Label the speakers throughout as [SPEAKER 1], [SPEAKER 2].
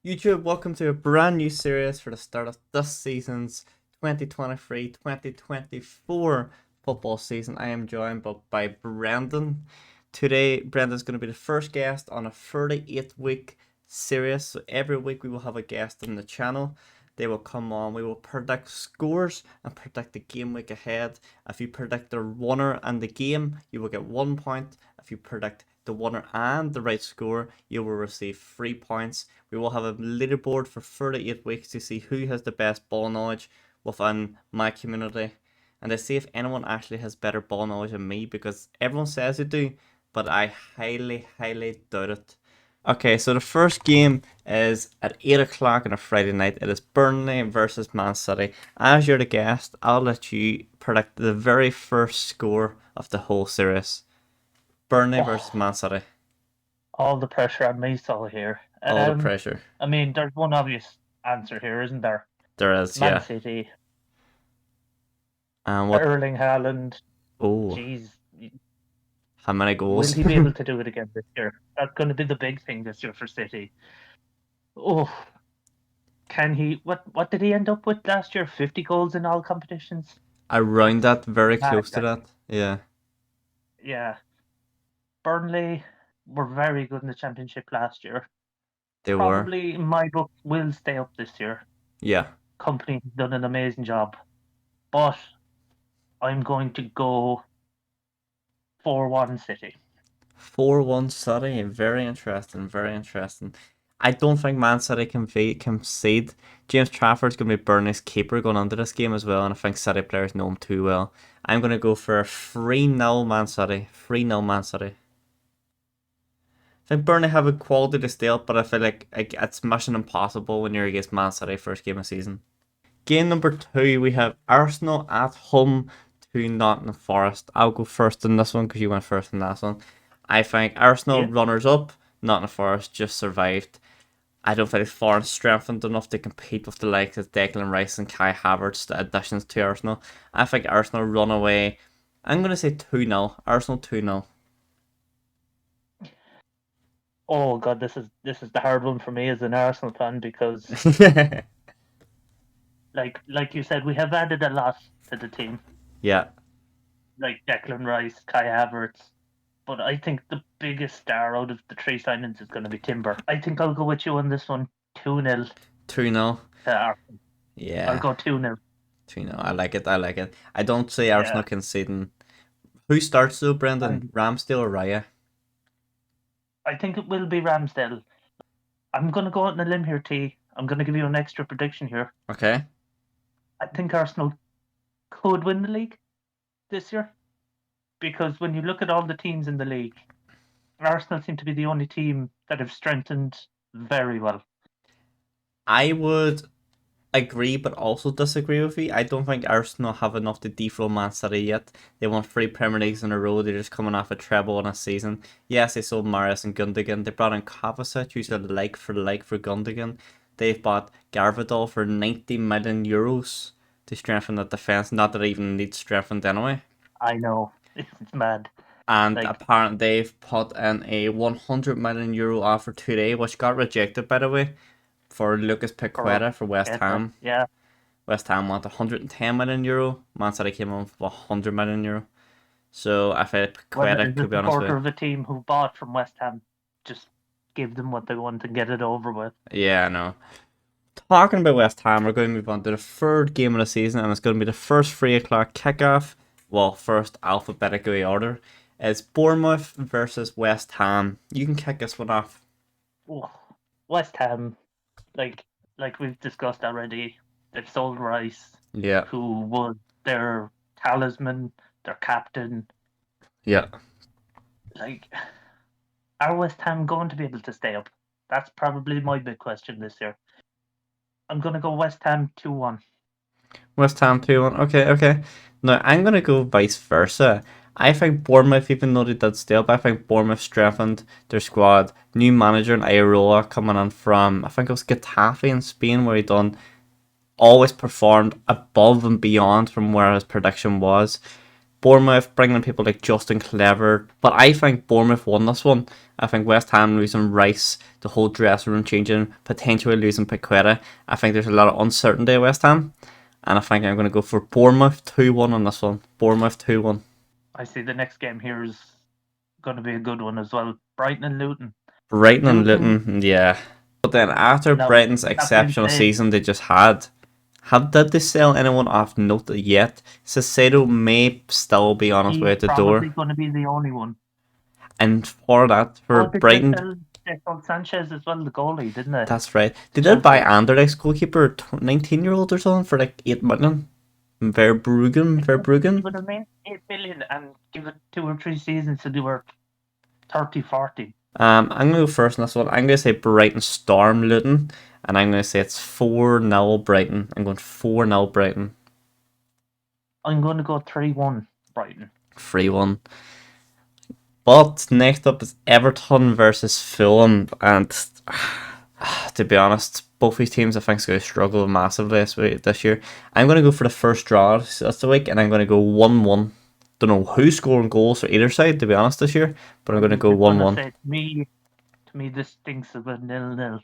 [SPEAKER 1] YouTube, welcome to a brand new series for the start of this season's 2023-2024 football season. I am joined by Brendan. Today, Brendan's going to be the first guest on a 38-week series. So every week we will have a guest on the channel. They will come on. We will predict scores and predict the game week ahead. If you predict the winner and the game, you will get 1 point. If you predict the winner and the right score, you will receive 3 points. We will have a leaderboard for 38 weeks to see who has the best ball knowledge within my community. And to see if anyone actually has better ball knowledge than me, because everyone says they do, but I highly doubt it. Okay, so the first game is at 8 o'clock on a Friday night. It is Burnley versus Man City. As you're the guest, I'll let you predict the very first score of the whole series. Burnley versus
[SPEAKER 2] Oh,
[SPEAKER 1] Man City.
[SPEAKER 2] all the pressure on me so here.
[SPEAKER 1] All the pressure.
[SPEAKER 2] I mean, there's one obvious answer here, isn't there?
[SPEAKER 1] There is,
[SPEAKER 2] Man
[SPEAKER 1] yeah.
[SPEAKER 2] City,
[SPEAKER 1] And what?
[SPEAKER 2] Erling Haaland.
[SPEAKER 1] Oh,
[SPEAKER 2] Geez,
[SPEAKER 1] how many
[SPEAKER 2] will
[SPEAKER 1] goals?
[SPEAKER 2] he be able to do it again this year? That's going to be the big thing this year for City. Oh, can he? What did he end up with last year? 50 goals in all competitions.
[SPEAKER 1] Around
[SPEAKER 2] It's
[SPEAKER 1] that, very
[SPEAKER 2] mad,
[SPEAKER 1] close to
[SPEAKER 2] actually.
[SPEAKER 1] that. Yeah,
[SPEAKER 2] Yeah, Burnley were very good in the Championship last year.
[SPEAKER 1] they were.
[SPEAKER 2] Probably in my book will stay up this year.
[SPEAKER 1] Yeah.
[SPEAKER 2] Company has done an amazing job, but I'm going to go 4-1 City.
[SPEAKER 1] 4-1 City. Very interesting. Very interesting. I don't think Man City can concede. James Trafford's going to be Burnley's keeper going into this game as well, and I think City players know him too well. I'm going to go for a 3-0 Man City. 3-0 Man City. I think Burnley have a quality to stay up, but I feel like it's mission impossible when you're against Man City first game of season. Game number two, we have Arsenal at home to Nottingham Forest. I'll go first in this one because you went first in that one. I think Arsenal
[SPEAKER 2] Yeah.
[SPEAKER 1] runners up, Nottingham Forest just survived. I don't think Forest strengthened enough to compete with the likes of Declan Rice and Kai Havertz, the additions to Arsenal. I think Arsenal run away. I'm going to say 2-0. Arsenal 2-0.
[SPEAKER 2] Oh god, this is the hard one for me as an Arsenal fan because like you said, we have added a lot to the team.
[SPEAKER 1] Yeah.
[SPEAKER 2] Like Declan Rice, Kai Havertz. But I think the biggest star out of the three signings is going to be Timber. I think I'll go with you on this one. 2-0
[SPEAKER 1] 2-0.
[SPEAKER 2] to Arsenal. I'll
[SPEAKER 1] Yeah.
[SPEAKER 2] go 2-0.
[SPEAKER 1] 2-0. I like it. I like it. I don't see Arsenal
[SPEAKER 2] Yeah.
[SPEAKER 1] conceding. Who starts though, Brendan?
[SPEAKER 2] And
[SPEAKER 1] Ramsdale or Raya?
[SPEAKER 2] I think it will be Ramsdale. I'm going to go out on a limb here, T. I'm going to give you an extra prediction here.
[SPEAKER 1] Okay.
[SPEAKER 2] I think Arsenal could win the league this year because when you look at all the teams in the league, Arsenal seem to be the only team that have strengthened very well.
[SPEAKER 1] I would agree, but also disagree with you. I don't think Arsenal have enough to dethrone Man City yet. They won 3 Premier Leagues in a row. They're just coming off a treble in a season. Yes, they sold Marius and Gundogan. They brought in Kovacic, who's a like for Gundogan. They've bought Garvadol for 90 million euros to strengthen the defense. Not that it even needs strengthened anyway.
[SPEAKER 2] I know it's mad.
[SPEAKER 1] And
[SPEAKER 2] Like
[SPEAKER 1] apparently they've put in a 100 million euro offer today, which got rejected by the way, for Lucas
[SPEAKER 2] for
[SPEAKER 1] Paqueta for West
[SPEAKER 2] Paqueta,
[SPEAKER 1] Ham.
[SPEAKER 2] yeah.
[SPEAKER 1] West Ham want 110 million euro. Man City came on for 100 million euro. So I feel
[SPEAKER 2] Well,
[SPEAKER 1] Paqueta,
[SPEAKER 2] as
[SPEAKER 1] to
[SPEAKER 2] a
[SPEAKER 1] be honest with
[SPEAKER 2] supporter of a team who bought from West Ham, just give them what they want and get it over with.
[SPEAKER 1] you. Yeah, I know. Talking about West Ham, we're going to move on to the third game of the season, and it's going to be the first 3 o'clock kickoff. Well, first alphabetically order. It's Bournemouth versus West Ham. You can kick this one off.
[SPEAKER 2] Oh, West Ham, like like we've discussed already, they've sold Rice,
[SPEAKER 1] Yeah,
[SPEAKER 2] who was their talisman, their captain.
[SPEAKER 1] yeah.
[SPEAKER 2] Like, are West Ham going to be able to stay up? That's probably my big question this year. I'm going to go West Ham 2-1.
[SPEAKER 1] West Ham 2-1. Okay, okay. Now I'm gonna go vice versa. I think Bournemouth, even though they did stay up, I think Bournemouth strengthened their squad. New manager in Iraola coming in from I think it was Getafe in Spain where he done always performed above and beyond from where his prediction was. Bournemouth bringing in people like Justin Clever, but I think Bournemouth won this one. I think West Ham losing Rice, the whole dressing room changing, potentially losing Paqueta. I think there's a lot of uncertainty at West Ham, and I think I'm going to go for Bournemouth 2-1 on this one. Bournemouth 2-1.
[SPEAKER 2] I see the next game here is going to be a good one as well. Brighton and Luton.
[SPEAKER 1] Brighton and
[SPEAKER 2] Luton.
[SPEAKER 1] Luton, yeah. But then after
[SPEAKER 2] Now,
[SPEAKER 1] Brighton's
[SPEAKER 2] that being
[SPEAKER 1] exceptional
[SPEAKER 2] said,
[SPEAKER 1] season they just had, did they sell anyone off note yet? Cicero may still be on his way
[SPEAKER 2] he's
[SPEAKER 1] out the
[SPEAKER 2] probably
[SPEAKER 1] door.
[SPEAKER 2] going to be the only one.
[SPEAKER 1] And for that, for
[SPEAKER 2] Oh,
[SPEAKER 1] Brighton,
[SPEAKER 2] they sold Sanchez as well, the goalie, didn't they?
[SPEAKER 1] that's right. They did buy
[SPEAKER 2] Chelsea.
[SPEAKER 1] Anderlecht's goalkeeper, 19-year-old or something, for like 8 million. Verbruggen.
[SPEAKER 2] But I mean, 8 million and give it 2 or 3 seasons to do work 30, 40.
[SPEAKER 1] I'm going to go first in this one. I'm going to say Brighton Storm Luton. And I'm going to say it's 4-0 Brighton. I'm going 4-0 Brighton.
[SPEAKER 2] I'm going to go 3-1 Brighton.
[SPEAKER 1] 3-1. But next up is Everton versus Fulham. And to be honest, both these teams I think are going to struggle massively this year. I'm going to go for the first draw this week. And I'm going to go 1-1. Don't know who's scoring goals for either side, to be honest, this year. But I'm going to go 1-1.
[SPEAKER 2] To me, this stinks of a 0-0.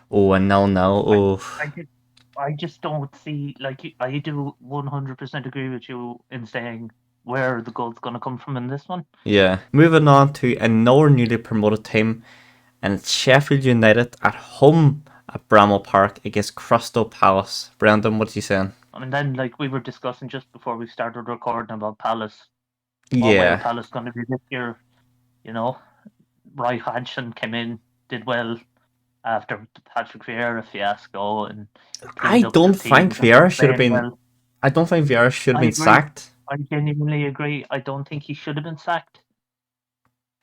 [SPEAKER 1] Oh, and 0-0. Oh.
[SPEAKER 2] I just don't see, like, I do 100% agree with you in saying where the goal's going to come from in this one.
[SPEAKER 1] Yeah. Moving on to another newly promoted team, and it's Sheffield United at home at Bramall Park against Crystal Palace. Brendan, what are you saying?
[SPEAKER 2] And then, like, we were discussing just before we started recording about Palace. What way
[SPEAKER 1] Yeah.
[SPEAKER 2] Palace going to be this year? You know, Roy Hodgson came in, did well after the Patrick Vieira fiasco, and
[SPEAKER 1] I don't think Vieira should have been.
[SPEAKER 2] Well.
[SPEAKER 1] I don't think Vieira should have been sacked.
[SPEAKER 2] I genuinely agree. I don't think he should have been sacked.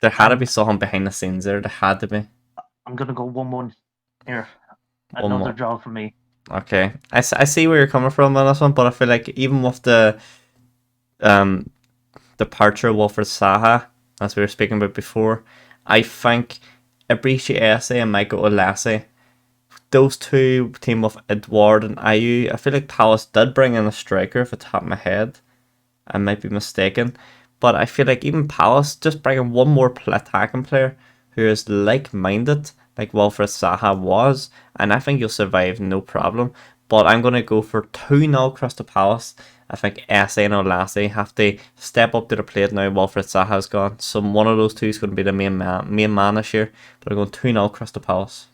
[SPEAKER 1] There had to be something behind the scenes there. There had to be.
[SPEAKER 2] I'm gonna go 1-1 here. Another draw for me.
[SPEAKER 1] Okay, I see where you're coming from on this one, but I feel like even with the departure of Wilfred Zaha, as we were speaking about before, I think Eberechi Eze and Michael Olise, those two team with Edouard and Ayew. I feel like Palace did bring in a striker, if it's top of my head. I might be mistaken, but I feel like even Palace just bringing one more attacking player who is like-minded, like Wilfred Zaha was, and I think you'll survive no problem. But I'm going to go for 2-0 Crystal Palace. I think Eze and Olise have to step up to the plate now. Wilfred Zaha's gone, so one of those two is going to be the main man this year. But I'm going 2-0 Crystal Palace.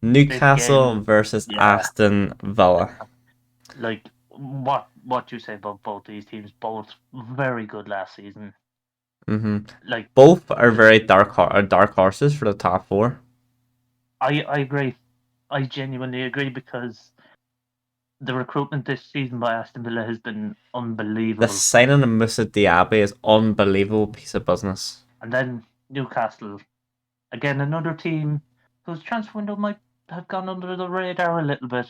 [SPEAKER 1] Newcastle versus Aston Villa.
[SPEAKER 2] Like, what you say about both these teams? Both very good last season.
[SPEAKER 1] Like, both are very dark horses for the top four.
[SPEAKER 2] I agree. I genuinely agree, because the recruitment this season by Aston Villa has been unbelievable.
[SPEAKER 1] The signing of Moussa Diaby is unbelievable piece of business.
[SPEAKER 2] And then Newcastle, again, another team whose transfer window might have gone under the radar a little bit.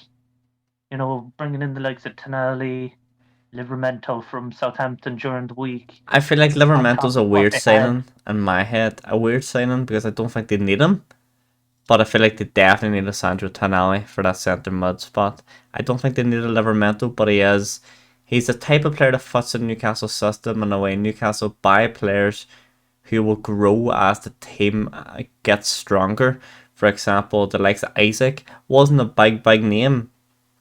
[SPEAKER 2] You know, bringing in the likes of Tonali, Livramento from Southampton during the week.
[SPEAKER 1] I feel like Livramento's a weird signing in my head. A weird signing because I don't think they need him. But I feel like they definitely need a Sandro Tonali for that centre mid spot. I don't think they need a Livramento, but he's the type of player that fits in Newcastle system in a way. Newcastle buy players who will grow as the team gets stronger. For example, the likes of Isaac wasn't a big name.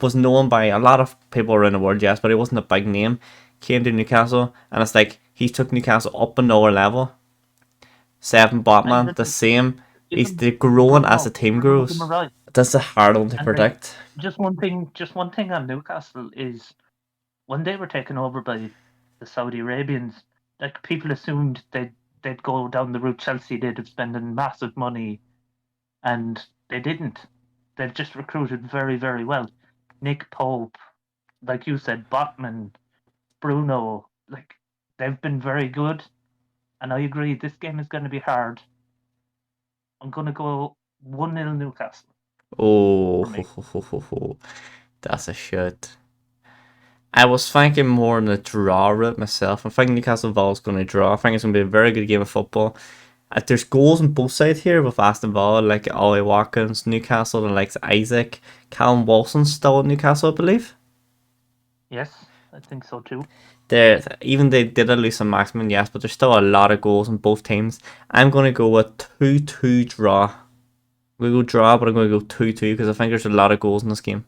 [SPEAKER 1] Was known by a lot of people around the world, yes, but he wasn't a big name. Came to Newcastle, and it's like he took Newcastle up another level. Seven Botman, the same. He's growing as the team grows. That's a hard one to predict.
[SPEAKER 2] Just one thing on Newcastle is when they were taken over by the Saudi Arabians, like, people assumed they'd go down the route Chelsea did of spending massive money, and they didn't. They've just recruited very, very well. Nick Pope, like you said, Botman, Bruno, like, they've been very good. And I agree, this game is going to be hard. I'm going to go 1-0 Newcastle.
[SPEAKER 1] Oh, that's a shit. I was thinking more on the draw route myself. I think Newcastle Villa's going to draw. I think it's going to be a very good game of football. There's goals on both sides here with Aston Villa, like Ollie Watkins, Newcastle, and like Isaac. Callum Wilson's still at Newcastle, I believe.
[SPEAKER 2] Yes, I think so too.
[SPEAKER 1] Even they did lose some maximum, yes, but there's still a lot of goals in both teams. I'm going to go with 2-2 draw. We go draw, but I'm going to go 2-2 because I think there's a lot of goals in this game.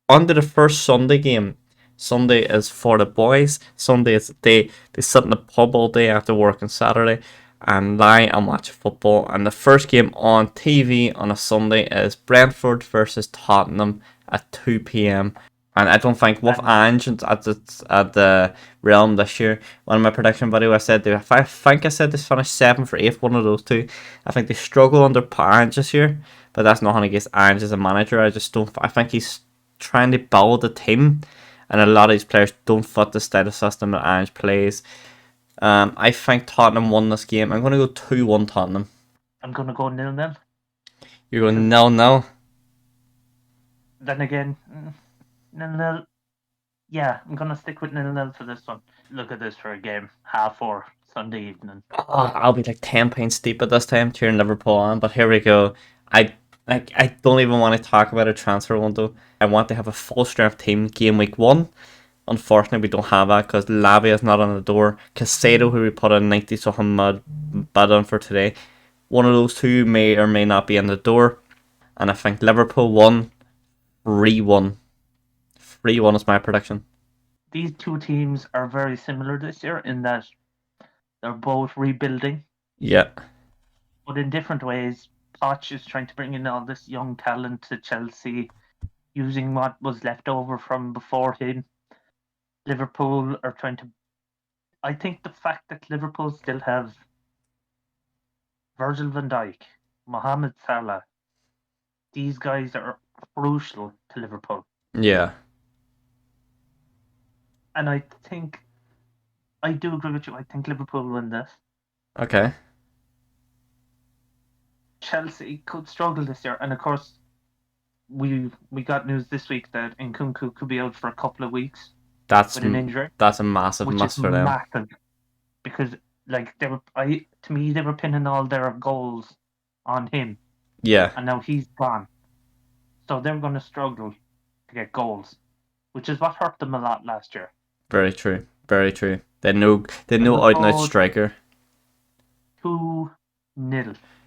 [SPEAKER 1] On to the first Sunday game. Sunday is for the boys. Sunday is they sit in the pub all day after work on Saturday and lie and watch football. And the first game on TV on a Sunday is Brentford versus Tottenham at 2 p.m. And I don't think with Ange at the Realm this year, one of my prediction video I said I think I said this finished 7th or 8th, one of those two. I think they struggle under Ange this year, but that's not against Ange as a manager. I think he's trying to build a team, and a lot of these players don't fit the style of system that Ange plays. I think Tottenham won this game. I'm going to go 2-1 Tottenham.
[SPEAKER 2] I'm going to go 0-0.
[SPEAKER 1] You're going 0-0?
[SPEAKER 2] Then again, 0-0. Yeah, I'm going to stick with 0-0 for this one. Look at this for a game. 4:30 Sunday evening.
[SPEAKER 1] Oh, I'll be like 10 points deep at this time cheering Liverpool on, but here we go. I don't even want to talk about a transfer window. I want to have a full strength team game week 1. Unfortunately, we don't have that because Lavia is not on the door. Casado, who we put a 90 something bid on for today, one of those two may or may not be in the door. And I think Liverpool 1, 3-1. 3-1 is my prediction.
[SPEAKER 2] These two teams are very similar this year in that they're both rebuilding.
[SPEAKER 1] Yeah.
[SPEAKER 2] But in different ways. Poch is trying to bring in all this young talent to Chelsea, using what was left over from before him. Liverpool are trying to. I think the fact that Liverpool still have Virgil van Dijk, Mohamed Salah, these guys are crucial to Liverpool.
[SPEAKER 1] Yeah.
[SPEAKER 2] And I think I do agree with you. I think Liverpool win this.
[SPEAKER 1] Okay.
[SPEAKER 2] Chelsea could struggle this year, and of course, we got news this week that Nkunku could be out for a couple of weeks with an injury.
[SPEAKER 1] That's a massive miss for them.
[SPEAKER 2] Massive, because like they were pinning all their goals on him.
[SPEAKER 1] Yeah.
[SPEAKER 2] And now he's gone, so they're going to struggle to get goals, which is what hurt them a lot last year.
[SPEAKER 1] Very true. Very true. They no out and out striker.
[SPEAKER 2] 2-0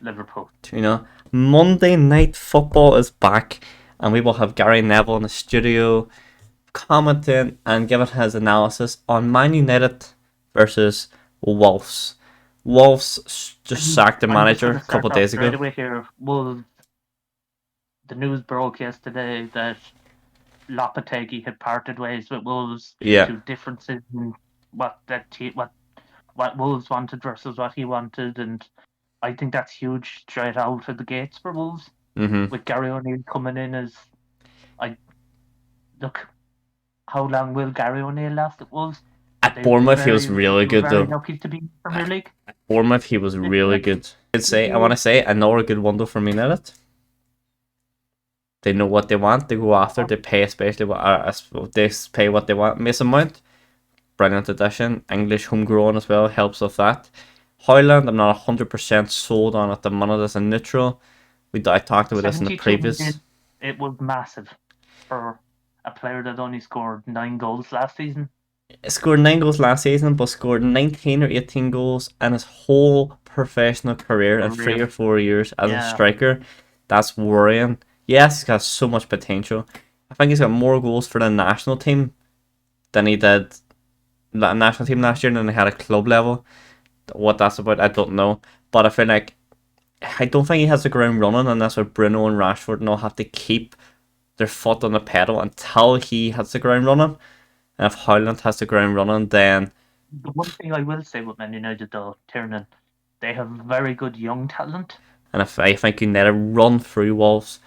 [SPEAKER 2] Liverpool.
[SPEAKER 1] You know, Monday Night Football is back, and we will have Gary Neville in the studio commenting and giving his analysis on Man United versus Wolves. Wolves just sacked the manager a couple of days ago.
[SPEAKER 2] Right away here, Wolves. The news broke yesterday that Lopetegui had parted ways with Wolves due to differences in what Wolves wanted versus what he wanted, and I think that's huge straight out of the gates for Wolves.
[SPEAKER 1] Mm-hmm.
[SPEAKER 2] With Gary O'Neill coming in as how long will Gary O'Neill last at Wolves?
[SPEAKER 1] At Bournemouth, he was really good though.
[SPEAKER 2] Lucky to be in the Premier League.
[SPEAKER 1] At Bournemouth, he was really good. I want to say another good window for Man United. They know what they want. They go after. They pay especially they pay what they want. Mason Mount, brilliant addition. English homegrown as well helps with that. Højlund, I'm not 100% sold on at the minute as a neutral. I talked about this in the previous.
[SPEAKER 2] It was massive for a player that only scored 9 goals last season.
[SPEAKER 1] Scored 9 goals last season, but scored 19 or 18 goals in his whole professional career in 3 or 4 years as a striker. That's worrying. Yes, he's got so much potential. I think he's got more goals for the national team than he did the national team last year than he had at club level. What that's about, I don't know. But I feel like I don't think he has the ground running, and that's why Bruno and Rashford and all have to keep their foot on the pedal until he has the ground running. And if Højlund has the ground running, then...
[SPEAKER 2] The one thing I will say with Man United, though, Tiernan, they have very good young talent.
[SPEAKER 1] And if I think United run through Wolves,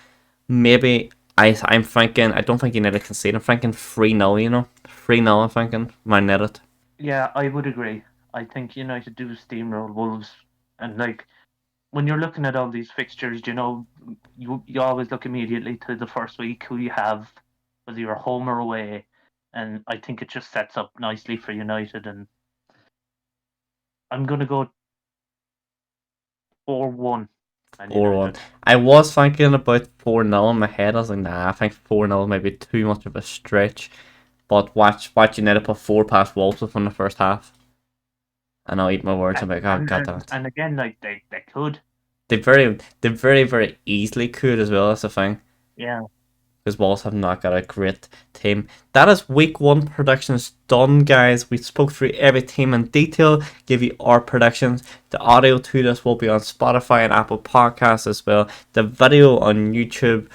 [SPEAKER 1] maybe I'm thinking, I don't think United can concede. I'm thinking 3-0, you know? 3-0, I'm thinking. Man United.
[SPEAKER 2] Yeah, I would agree. I think United do steamroll Wolves. And, like, when you're looking at all these fixtures, you know, you always look immediately to the first week who you have, whether you're home or away. And I think it just sets up nicely for United. And I'm going to go 4-1.
[SPEAKER 1] 4-1. I was thinking about 4-0 in my head. I was like, nah, I think 4-0 might be too much of a stretch. But watch United put 4 past Wolves within the first half. And I'll eat my words. I'm like, oh, God damn it.
[SPEAKER 2] And again, like they could.
[SPEAKER 1] They very, very easily could as well. That's the thing.
[SPEAKER 2] Yeah.
[SPEAKER 1] Because Wolves have not got a great team. That is week 1 predictions done, guys. We spoke through every team in detail, give you our predictions. The audio to this will be on Spotify and Apple Podcasts as well. The video on YouTube.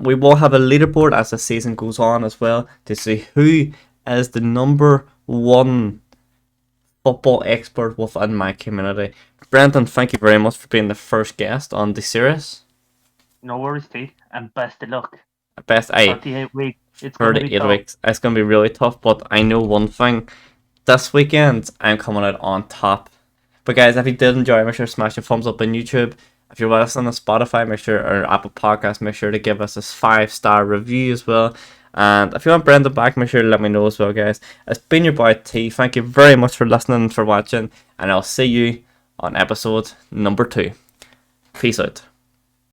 [SPEAKER 1] We will have a leaderboard as the season goes on as well to see who is the number 1 football expert within my community. Brendan, thank you very much for being the first guest on the series.
[SPEAKER 2] No worries, T, and best of luck.
[SPEAKER 1] Best
[SPEAKER 2] 38 weeks. It's going to be
[SPEAKER 1] 38
[SPEAKER 2] tough.
[SPEAKER 1] weeks. It's going to be really tough, but I know one thing. This weekend, I'm coming out on top. But guys, if you did enjoy, make sure to smash a thumbs up on YouTube. If you're listening on Spotify, make sure, or Apple Podcasts, make sure to give us a 5-star review as well. And if you want Brendan back, make sure to let me know as well, guys. It's been your boy T. Thank you very much for listening and for watching. And I'll see you on episode number 2. Peace out.